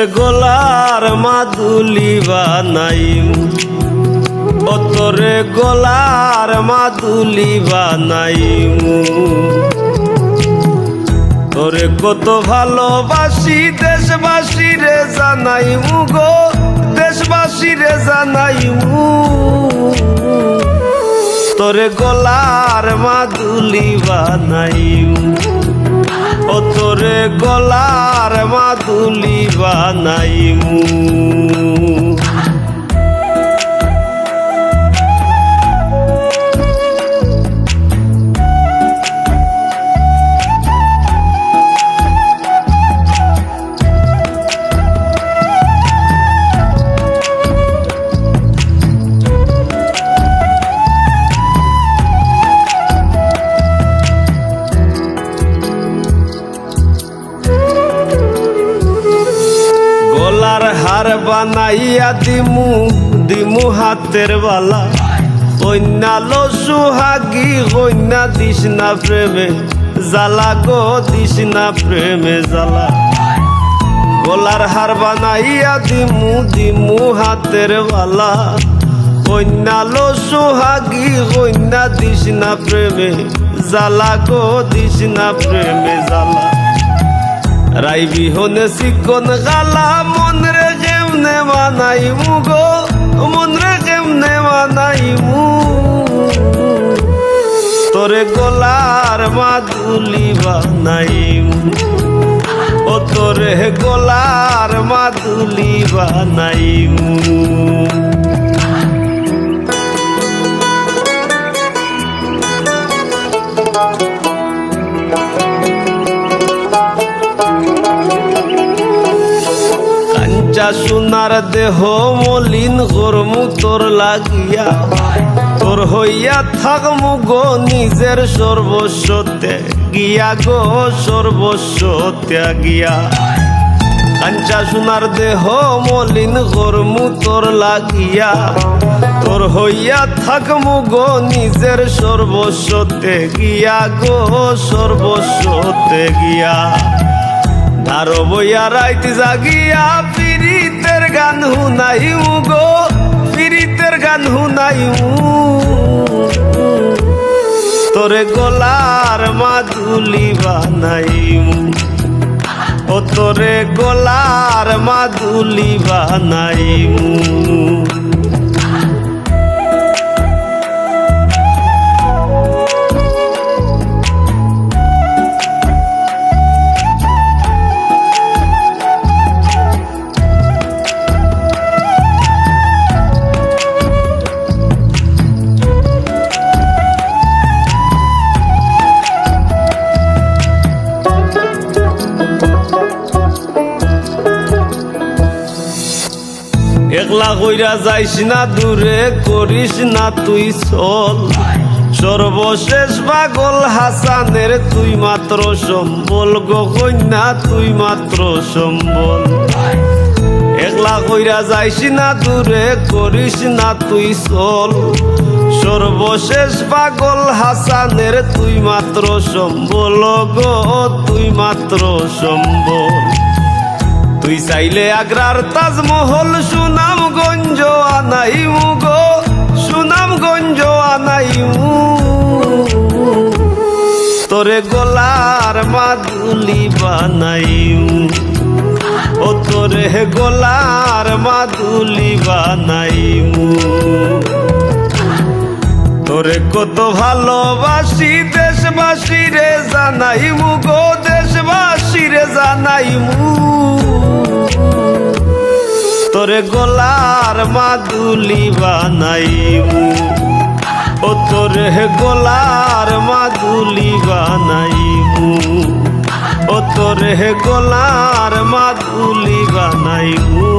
তোরে গলার মাদুলি বানাইমু, ও তোরে গলার মাদুলি বানাইমু। তোরে কত ভালোবাসি দেশবাসী রে জানাইমু গো, দেশবাসী রে জানাইমু। তোরে গলার মাদুলি বানাইমু, ও তোরে গলার মাদুলি বানাইমু। গলার হার বানাইয়া দিমু, দিমু হাতের বালা। কন্যা লো সুহাগী কন্যা দিস না প্রেমে জ্বালা গো, দিস না প্রেমে জ্বালা। গলার হার বানাইয়া দিমু, দিমু হাতের বালা। কন্যা লো সুহাগী কন্যা দিস না প্রেমে জ্বালা গো, দিস না প্রেমে জ্বালা। রাই বিহনে চিকন গালা মন রে কেমনে বানাইমু গো, মন রে কেমনে বানাইমু। তোরে গলার মাদুলি বানাইমু, ও তোরে গলার মাদুলি বানাইমু। সোনার দেহ মলিন গরমু তোর লাগিয়া, তোর হইয়া থাকমু গো নিজের সর্বস্ব ত্যাগিয়া গো, সর্বস্ব ত্যাগিয়া। কাঞ্চা সোনার দেহ মলিন গরমু তোর লাগিয়া, তোর হইয়া থাকমু গো নিজের সর্বস্ব ত্যাগিয়া গো, সর্বস্ব ত্যাগিয়া। ধারো বইয়া রাইত জাগিয়া পীড়িতের গান হুনাইমু গো, পীড়িতের গান হুনাইমু। তোরে গলার মাদুলি বানাইমু, ও তোরে গলার মাদুলি বানাইমু। একলা কইরা যাইস না দূরে করিস না তুই চল, সর্বশেষ পাগল হাসানের তুই মাত্র সম্বল গো কন্যা, তুই মাত্র সম্বল। একলা কইরা যাইস না দূরে করিস না তুই চল, সর্বশেষ পাগল হাসানের তুই মাত্র সম্বল গো, তুই মাত্র সম্বল। তুই চাইলে আগ্রার তাজমহল সুনামগঞ্জ আনাইমু গো, সুনামগঞ্জ আনাইমু। তোরে গলার মাদুলি বানাইমু, ও তোরে গলার মাদুলি বানাইমু। তোরে কত ভালোবাসি দেশবাসী রে জানাইমু গো, দেশবাসী রে জানাইমু। তোরে গলার মাদুলি বানাইমু, ও তোরে গলার মাদুলি বানাইমু, ও তোরে গলার মাদুলি বানাইমু।